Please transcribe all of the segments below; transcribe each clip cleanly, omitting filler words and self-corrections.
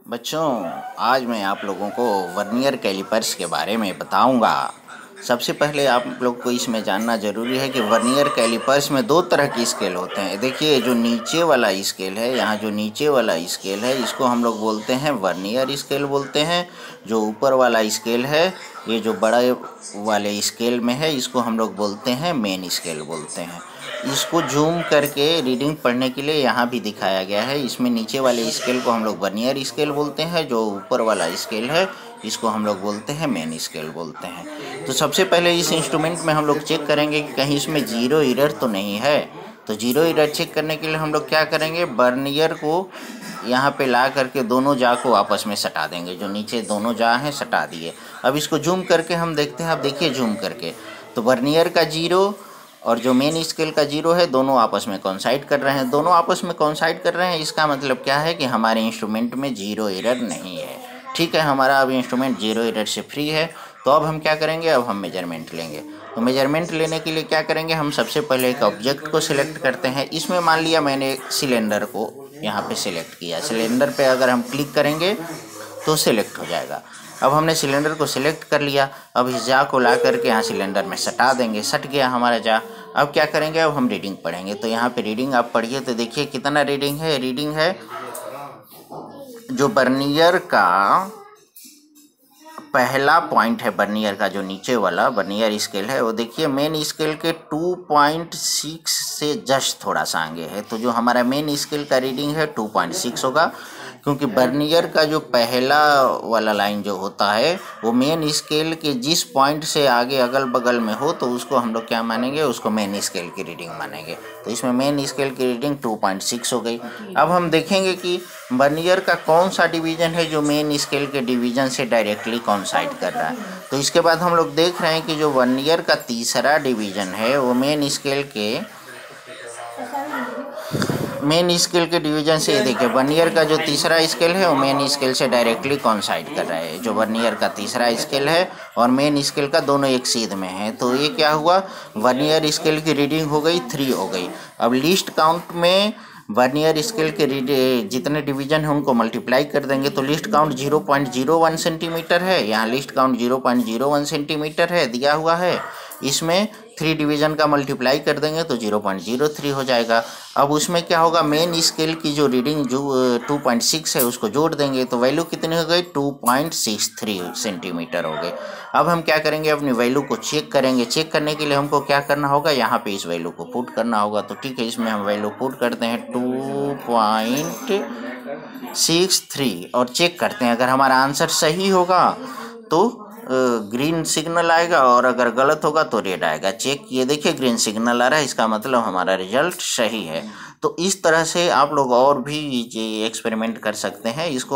बच्चों, आज मैं आप लोगों को वर्नियर कैलिपर्स के बारे में बताऊंगा। सबसे पहले आप लोग को इसमें जानना ज़रूरी है कि वर्नियर कैलिपर्स में दो तरह की स्केल होते हैं। देखिए, जो नीचे वाला स्केल है, यहाँ जो नीचे वाला स्केल है, इसको हम लोग बोलते हैं वर्नियर स्केल बोलते हैं। जो ऊपर वाला स्केल है, ये जो बड़े वाले स्केल में है, इसको हम लोग बोलते हैं मेन स्केल बोलते हैं। इसको जूम करके रीडिंग पढ़ने के लिए यहाँ भी दिखाया गया है। इसमें नीचे वाले स्केल को हम लोग वर्नियर स्केल बोलते हैं, जो ऊपर वाला स्केल है इसको हम लोग बोलते हैं मेन स्केल बोलते हैं। तो सबसे पहले इस इंस्ट्रूमेंट में हम लोग चेक करेंगे कि कहीं इसमें जीरो एरर तो नहीं है। तो जीरो एरर चेक करने के लिए हम लोग क्या करेंगे, वर्नियर को यहाँ पे ला करके दोनों जा को आपस में सटा देंगे। जो नीचे दोनों जा हैं सटा दिए। अब इसको जूम करके हम देखते हैं। आप देखिए जूम करके, तो वर्नियर का जीरो और जो मेन स्केल का जीरो है, दोनों आपस में कोइंसाइड कर रहे हैं। दोनों आपस में कोइंसाइड कर रहे हैं, इसका मतलब क्या है कि हमारे इंस्ट्रूमेंट में जीरो एरर नहीं है। ठीक है, हमारा अब इंस्ट्रूमेंट जीरो एरर से फ्री है। तो अब हम क्या करेंगे, अब हम मेजरमेंट लेंगे। तो मेजरमेंट लेने के लिए क्या करेंगे, हम सबसे पहले एक ऑब्जेक्ट को सिलेक्ट करते हैं। इसमें मान लिया मैंने सिलेंडर को यहाँ पे सिलेक्ट किया। सिलेंडर पे अगर हम क्लिक करेंगे तो सिलेक्ट हो जाएगा। अब हमने सिलेंडर को सिलेक्ट कर लिया। अब इस जा को ला करके यहाँ सिलेंडर में सटा देंगे। सट गया हमारा जा। अब क्या करेंगे, अब हम रीडिंग पढ़ेंगे। तो यहाँ पे रीडिंग आप पढ़िए, तो देखिए कितना रीडिंग है। रीडिंग है जो वर्नियर का पहला पॉइंट है, वर्नियर का जो नीचे वाला वर्नियर स्केल है, वो देखिए मेन स्केल के 2.6 से जस्ट थोड़ा सा आगे है। तो जो हमारा मेन स्केल का रीडिंग है 2.6 होगा, क्योंकि वर्नियर का जो पहला वाला लाइन जो होता है वो मेन स्केल के जिस पॉइंट से आगे अगल बगल में हो, तो उसको हम लोग क्या मानेंगे, उसको मेन स्केल की रीडिंग मानेंगे। तो इसमें मेन स्केल की रीडिंग 2.6 हो गई। अब हम देखेंगे कि वर्नियर का कौन सा डिवीजन है जो मेन स्केल के डिवीजन से डायरेक्टली कोइंसाइड कर रहा है। तो इसके बाद हम लोग देख रहे हैं कि जो वर्नियर का तीसरा डिवीजन है वो मेन स्केल के डिवीजन से, देखिए वर्नियर का जो तीसरा स्केल है वो मेन स्केल से डायरेक्टली कोइंसाइड कर रहा है। जो वर्नियर का तीसरा स्केल है और मेन स्केल का दोनों एक सीध में है। तो ये क्या हुआ, वर्नियर स्केल की रीडिंग हो गई 3 हो गई। अब लीस्ट काउंट में वर्नियर स्केल के जितने डिवीजन हैं उनको मल्टीप्लाई कर देंगे। तो लिस्ट काउंट 0.01 सेंटीमीटर है, यहाँ लिस्ट काउंट 0.01 सेंटीमीटर है दिया हुआ है। इसमें 3 डिवीजन का मल्टीप्लाई कर देंगे तो 0.03 हो जाएगा। अब उसमें क्या होगा, मेन स्केल की जो रीडिंग जो 2.6 है उसको जोड़ देंगे, तो वैल्यू कितनी हो गई, 2.63 सेंटीमीटर हो गई। अब हम क्या करेंगे, अपनी वैल्यू को चेक करेंगे। चेक करने के लिए हमको क्या करना होगा, यहाँ पे इस वैल्यू को पुट करना होगा। तो ठीक है, इसमें हम वैल्यू पुट करते हैं 2.63 और चेक करते हैं। अगर हमारा आंसर सही होगा तो ग्रीन सिग्नल आएगा, और अगर गलत होगा तो रेड आएगा। चेक, ये देखिए ग्रीन सिग्नल आ रहा है, इसका मतलब हमारा रिजल्ट सही है। तो इस तरह से आप लोग और भी ये एक्सपेरिमेंट कर सकते हैं। इसी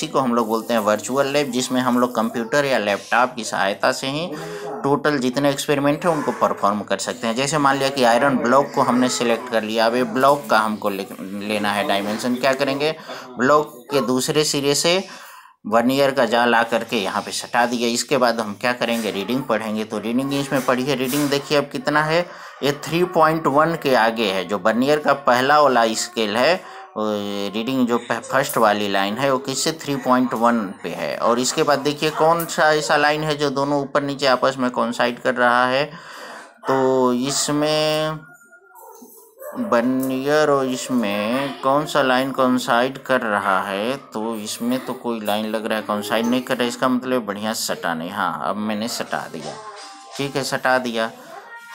को हम लोग बोलते हैं वर्चुअल लैब, जिसमें हम लोग कंप्यूटर या लैपटॉप की सहायता से ही टोटल जितने एक्सपेरिमेंट है उनको परफॉर्म कर सकते हैं। जैसे मान लिया कि आयरन ब्लॉक को हमने सिलेक्ट कर लिया। अब ये ब्लॉक का हमको लेना है डायमेंशन। क्या करेंगे, ब्लॉक के दूसरे सिरे से वर्नियर का जाल ला करके यहाँ पे सटा दिया। इसके बाद हम क्या करेंगे, रीडिंग पढ़ेंगे। तो रीडिंग इसमें पढ़िए। रीडिंग देखिए अब कितना है, ये 3.1 के आगे है। जो वर्नियर का पहला वाला स्केल है, रीडिंग जो फर्स्ट वाली लाइन है वो किससे 3.1 पे है। और इसके बाद देखिए कौन सा ऐसा लाइन है जो दोनों ऊपर नीचे आपस में कोइंसाइड कर रहा है। तो इसमें वर्नियर और इसमें कौन सा लाइन कोइंसाइड कर रहा है, तो इसमें तो कोई लाइन लग रहा है कोइंसाइड नहीं कर रहा है। इसका मतलब बढ़िया से सटा नहीं। हाँ, अब मैंने सटा दिया। ठीक है, सटा दिया।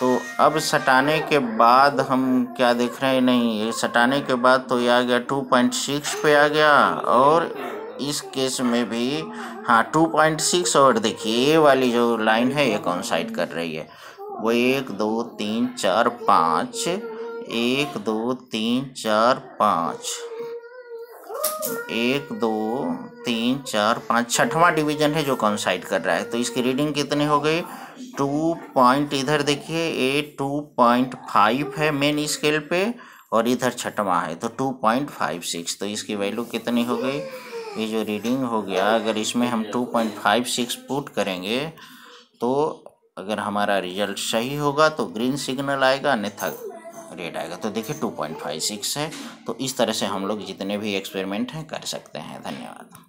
तो अब सटाने के बाद हम क्या देख रहे हैं, नहीं ये सटाने के बाद तो ये आ गया 2.6 पे आ गया। और इस केस में भी हाँ 2.6। और देखिए ये वाली जो लाइन है ये कोइंसाइड कर रही है। वो 1 2 3 4 5, 1 2 3 4 5, 1 2 3 4 5, छठवां डिवीजन है जो कोइंसाइड कर रहा है। तो इसकी रीडिंग कितनी हो गई, 2 इधर देखिए ये 2.5 है मेन स्केल पे, और इधर छठवां है तो 2.56। तो इसकी वैल्यू कितनी हो गई, ये जो रीडिंग हो गया, अगर इसमें हम 2.56 पुट करेंगे तो अगर हमारा रिजल्ट सही होगा तो ग्रीन सिग्नल आएगा, अन्यथा रेड आएगा। तो देखिए 2.56 है। तो इस तरह से हम लोग जितने भी एक्सपेरिमेंट हैं कर सकते हैं। धन्यवाद।